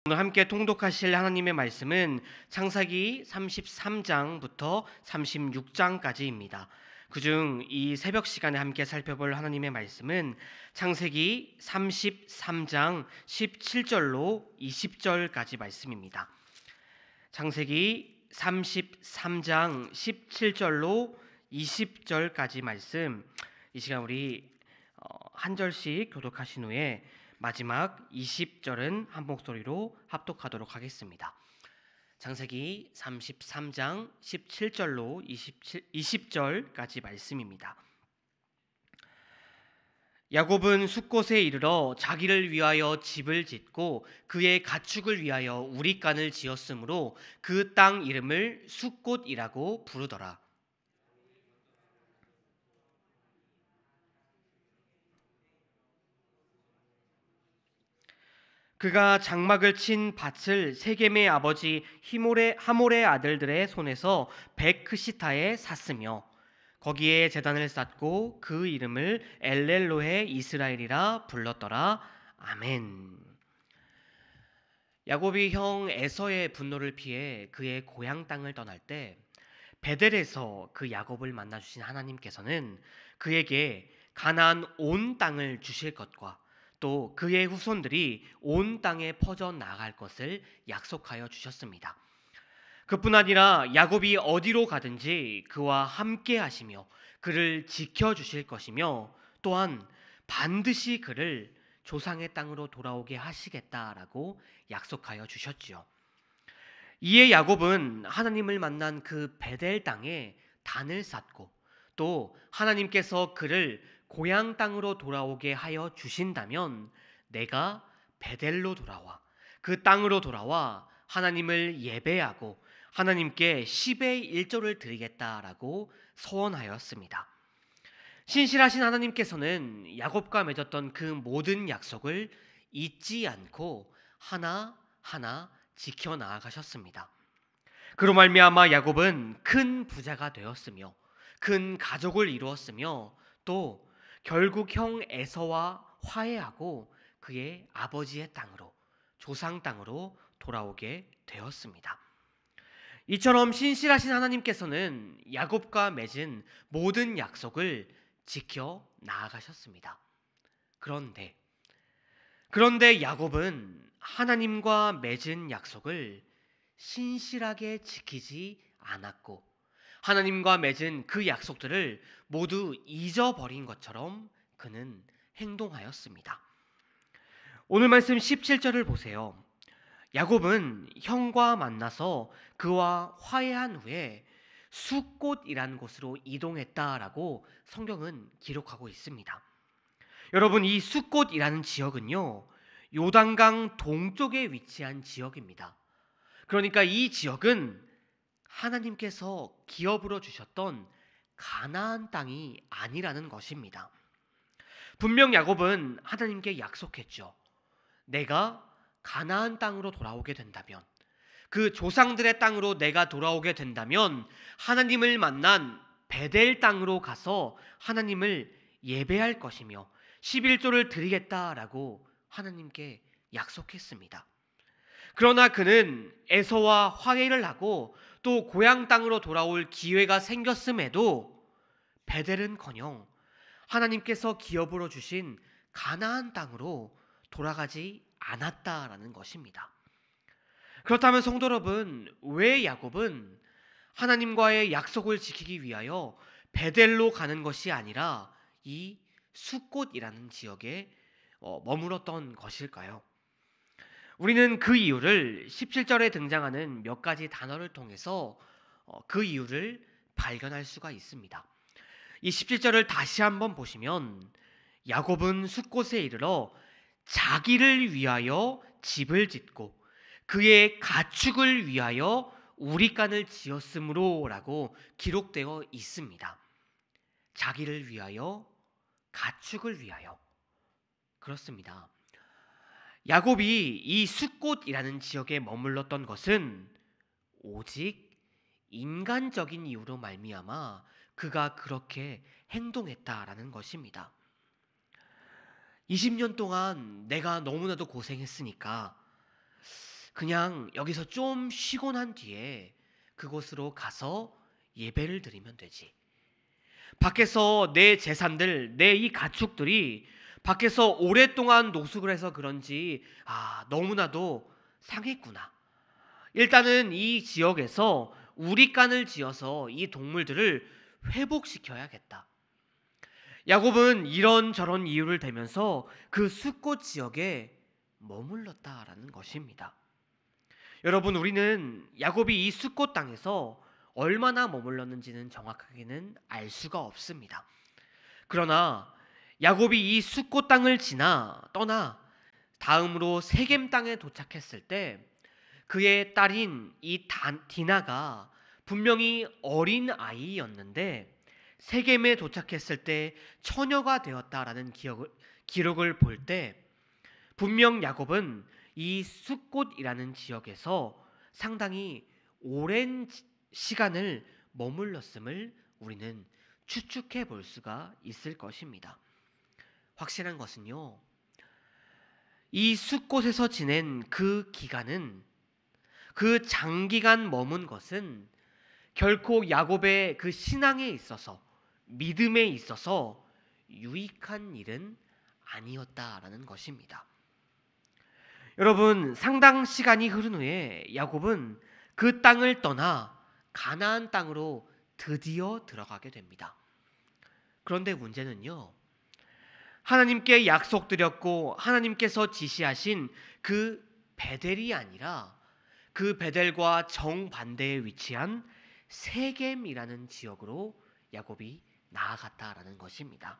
오늘 함께 통독하실 하나님의 말씀은 창세기 33장부터 36장까지입니다. 그중 이 새벽 시간에 함께 살펴볼 하나님의 말씀은 창세기 33장 17절로 20절까지 말씀입니다. 창세기 33장 17절로 20절까지 말씀, 이 시간 우리 한 절씩 교독하신 후에 마지막 20절은 한 목소리로 합독하도록 하겠습니다. 창세기 33장 17절로 20절까지 말씀입니다. 야곱은 숫곳에 이르러 자기를 위하여 집을 짓고 그의 가축을 위하여 우릿간을 지었으므로 그 땅 이름을 숫곳이라고 부르더라. 그가 장막을 친 밭을 세겜의 아버지 하몰의 아들들의 손에서 백크시타에 샀으며 거기에 제단을 쌓고 그 이름을 엘렐로헤 이스라엘이라 불렀더라. 아멘. 야곱이 형 에서의 분노를 피해 그의 고향 땅을 떠날 때 베델에서 그 야곱을 만나 주신 하나님께서는 그에게 가나안 온 땅을 주실 것과 또 그의 후손들이 온 땅에 퍼져 나갈 것을 약속하여 주셨습니다. 그뿐 아니라 야곱이 어디로 가든지 그와 함께 하시며 그를 지켜주실 것이며 또한 반드시 그를 조상의 땅으로 돌아오게 하시겠다라고 약속하여 주셨지요. 이에 야곱은 하나님을 만난 그 베델 땅에 단을 쌓고 또 하나님께서 그를 고향 땅으로 돌아오게 하여 주신다면 내가 베델로 돌아와 그 땅으로 돌아와 하나님을 예배하고 하나님께 10의 1조를 드리겠다라고 소원하였습니다. 신실하신 하나님께서는 야곱과 맺었던 그 모든 약속을 잊지 않고 하나하나 지켜나가셨습니다. 그로 말미암아 야곱은 큰 부자가 되었으며 큰 가족을 이루었으며 또 결국 형 에서와 화해하고 그의 아버지의 땅으로 조상 땅으로 돌아오게 되었습니다. 이처럼 신실하신 하나님께서는 야곱과 맺은 모든 약속을 지켜 나아가셨습니다. 그런데 야곱은 하나님과 맺은 약속을 신실하게 지키지 않았고 하나님과 맺은 그 약속들을 모두 잊어버린 것처럼 그는 행동하였습니다. 오늘 말씀 17절을 보세요. 야곱은 형과 만나서 그와 화해한 후에 숫곳이라는 곳으로 이동했다라고 성경은 기록하고 있습니다. 여러분, 이 숫곳이라는 지역은요, 요단강 동쪽에 위치한 지역입니다. 그러니까 이 지역은 하나님께서 기업으로 주셨던 가나안 땅이 아니라는 것입니다. 분명 야곱은 하나님께 약속했죠. 내가 가나안 땅으로 돌아오게 된다면, 그 조상들의 땅으로 내가 돌아오게 된다면 하나님을 만난 베델 땅으로 가서 하나님을 예배할 것이며 11조를 드리겠다라고 하나님께 약속했습니다. 그러나 그는 에서와 화해를 하고 또 고향 땅으로 돌아올 기회가 생겼음에도 베델은커녕 하나님께서 기업으로 주신 가나안 땅으로 돌아가지 않았다라는 것입니다. 그렇다면 성도 여러분, 왜 야곱은 하나님과의 약속을 지키기 위하여 베델로 가는 것이 아니라 이 숫곳이라는 지역에 머물렀던 것일까요? 우리는 그 이유를 17절에 등장하는 몇 가지 단어를 통해서 그 이유를 발견할 수가 있습니다. 이 17절을 다시 한번 보시면 야곱은 숫곳에 이르러 자기를 위하여 집을 짓고 그의 가축을 위하여 우릿간을 지었으므로 라고 기록되어 있습니다. 자기를 위하여, 가축을 위하여. 그렇습니다. 야곱이 이 숫곳이라는 지역에 머물렀던 것은 오직 인간적인 이유로 말미암아 그가 그렇게 행동했다라는 것입니다. 20년 동안 내가 너무나도 고생했으니까 그냥 여기서 좀 쉬고 난 뒤에 그곳으로 가서 예배를 드리면 되지. 밖에서 내 재산들, 내 이 가축들이 밖에서 오랫동안 노숙을 해서 그런지 너무나도 상했구나. 일단은 이 지역에서 우리간을 지어서 이 동물들을 회복시켜야겠다. 야곱은 이런저런 이유를 대면서 그 숫꽃 지역에 머물렀다라는 것입니다. 여러분, 우리는 야곱이 이 숫꽃 땅에서 얼마나 머물렀는지는 정확하게는 알 수가 없습니다. 그러나 야곱이 이 숫꽃 땅을 지나 떠나 다음으로 세겜 땅에 도착했을 때 그의 딸인 이 디나가 분명히 어린 아이였는데 세겜에 도착했을 때 처녀가 되었다라는 기록을 볼 때 분명 야곱은 이 숫꽃이라는 지역에서 상당히 오랜 시간을 머물렀음을 우리는 추측해 볼 수가 있을 것입니다. 확실한 것은요, 이 숫꽃에서 지낸 그 기간은, 그 장기간 머문 것은 결코 야곱의 그 신앙에 있어서, 믿음에 있어서 유익한 일은 아니었다라는 것입니다. 여러분, 상당 시간이 흐른 후에 야곱은 그 땅을 떠나 가나안 땅으로 드디어 들어가게 됩니다. 그런데 문제는요, 하나님께 약속드렸고 하나님께서 지시하신 그 베델이 아니라 그 베델과 정반대에 위치한 세겜이라는 지역으로 야곱이 나아갔다라는 것입니다.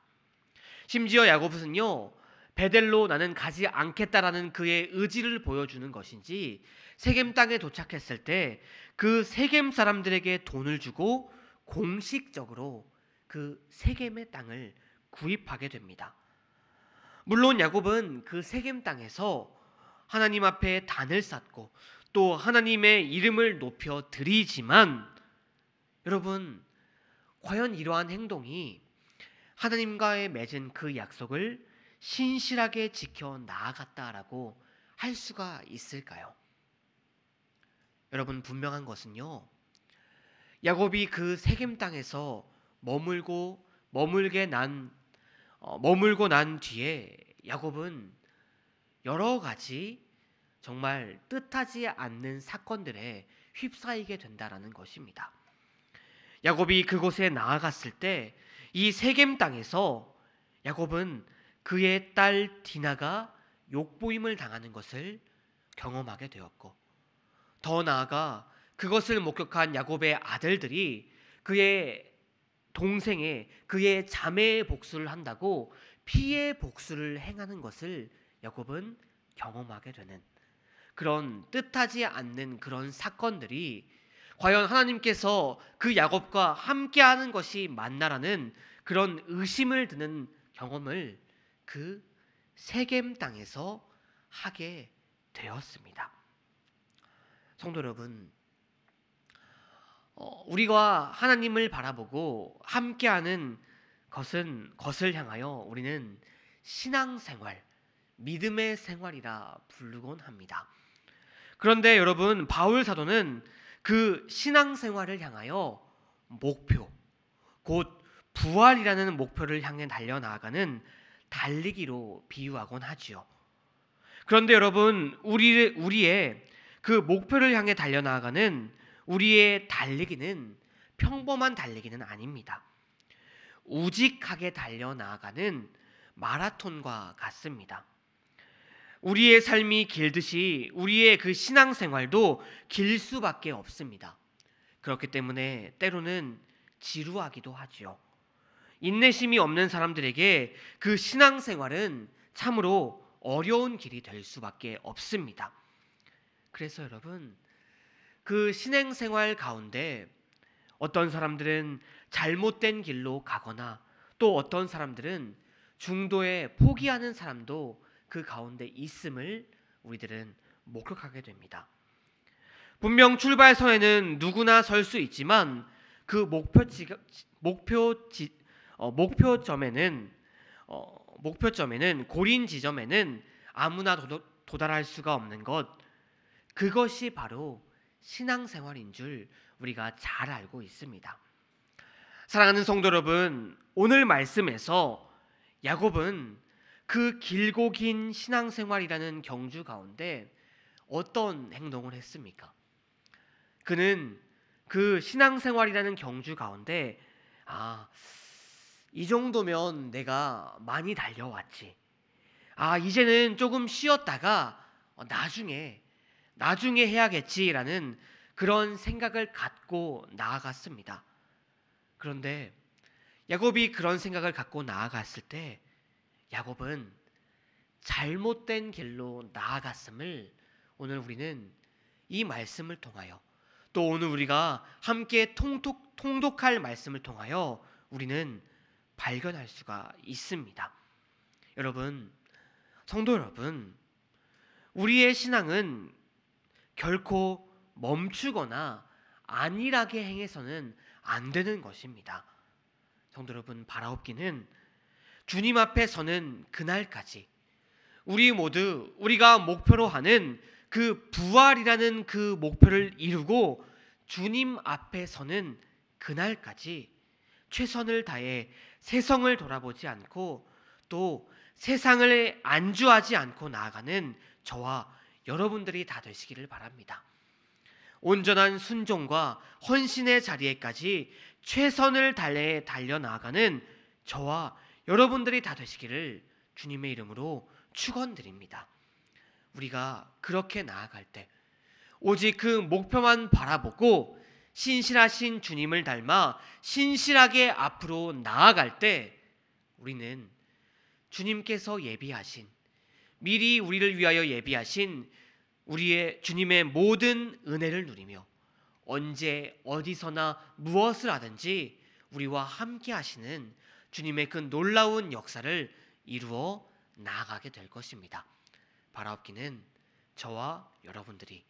심지어 야곱은요, 베델로 나는 가지 않겠다라는 그의 의지를 보여주는 것인지 세겜 땅에 도착했을 때 그 세겜 사람들에게 돈을 주고 공식적으로 그 세겜의 땅을 구입하게 됩니다. 물론 야곱은 그 세겜 땅에서 하나님 앞에 단을 쌓고 또 하나님의 이름을 높여 드리지만, 여러분, 과연 이러한 행동이 하나님과의 맺은 그 약속을 신실하게 지켜 나아갔다라고 할 수가 있을까요? 여러분, 분명한 것은요, 야곱이 그 세겜 땅에서 머물고 난 뒤에 야곱은 여러 가지 정말 뜻하지 않는 사건들에 휩싸이게 된다라는 것입니다. 야곱이 그곳에 나아갔을 때 이 세겜 땅에서 야곱은 그의 딸 디나가 욕보임을 당하는 것을 경험하게 되었고, 더 나아가 그것을 목격한 야곱의 아들들이 그의 그의 자매의 복수를 한다고 피의 복수를 행하는 것을 야곱은 경험하게 되는 그런 뜻하지 않는 그런 사건들이 과연 하나님께서 그 야곱과 함께하는 것이 맞나라는 그런 의심을 드는 경험을 그 세겜 땅에서 하게 되었습니다. 성도 여러분, 우리가 하나님을 바라보고 함께하는 것을 향하여 우리는 신앙생활, 믿음의 생활이라 부르곤 합니다. 그런데 여러분, 바울 사도는 그 신앙생활을 향하여 목표, 곧 부활이라는 목표를 향해 달려나가는 달리기로 비유하곤 하지요. 그런데 여러분, 우리의 그 목표를 향해 달려나가는 우리의 달리기는 평범한 달리기는 아닙니다. 우직하게 달려나가는 마라톤과 같습니다. 우리의 삶이 길듯이 우리의 그 신앙생활도 길 수밖에 없습니다. 그렇기 때문에 때로는 지루하기도 하지요. 인내심이 없는 사람들에게 그 신앙생활은 참으로 어려운 길이 될 수밖에 없습니다. 그래서 여러분, 그 신앙생활 가운데 어떤 사람들은 잘못된 길로 가거나 또 어떤 사람들은 중도에 포기하는 사람도 그 가운데 있음을 우리들은 목격하게 됩니다. 분명 출발선에는 누구나 설 수 있지만 그 목표점에는 고린 지점에는 아무나 도달할 수가 없는 것, 그것이 바로 신앙생활인 줄 우리가 잘 알고 있습니다. 사랑하는 성도 여러분, 오늘 말씀에서 야곱은 그 길고 긴 신앙생활이라는 경주 가운데 어떤 행동을 했습니까? 그는 그 신앙생활이라는 경주 가운데 이 정도면 내가 많이 달려왔지. 이제는 조금 쉬었다가 나중에 해야겠지라는 그런 생각을 갖고 나아갔습니다. 그런데 야곱이 그런 생각을 갖고 나아갔을 때 야곱은 잘못된 길로 나아갔음을 오늘 우리는 이 말씀을 통하여, 또 오늘 우리가 함께 통독할 말씀을 통하여 우리는 발견할 수가 있습니다. 여러분, 성도 여러분, 우리의 신앙은 결코 멈추거나 안일하게 행해서는 안 되는 것입니다. 성도 여러분, 바라옵기는 주님 앞에 서는 그날까지 우리 모두 우리가 목표로 하는 그 부활이라는 그 목표를 이루고 주님 앞에 서는 그날까지 최선을 다해 세상을 돌아보지 않고 또 세상을 안주하지 않고 나아가는 저와 여러분들이 다 되시기를 바랍니다. 온전한 순종과 헌신의 자리에까지 최선을 다해 달려나가는 저와 여러분들이 다 되시기를 주님의 이름으로 축원드립니다. 우리가 그렇게 나아갈 때 오직 그 목표만 바라보고 신실하신 주님을 닮아 신실하게 앞으로 나아갈 때 우리는 주님께서 예비하신, 미리 우리를 위하여 예비하신 우리의 주님의 모든 은혜를 누리며 언제 어디서나 무엇을 하든지 우리와 함께 하시는 주님의 그 놀라운 역사를 이루어 나아가게 될 것입니다. 바라옵기는 저와 여러분들이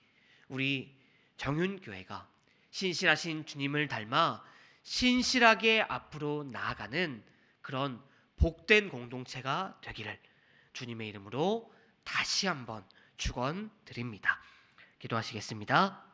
우리 정윤교회가 신실하신 주님을 닮아 신실하게 앞으로 나아가는 그런 복된 공동체가 되기를 주님의 이름으로 다시 한번 축원드립니다. 기도하시겠습니다.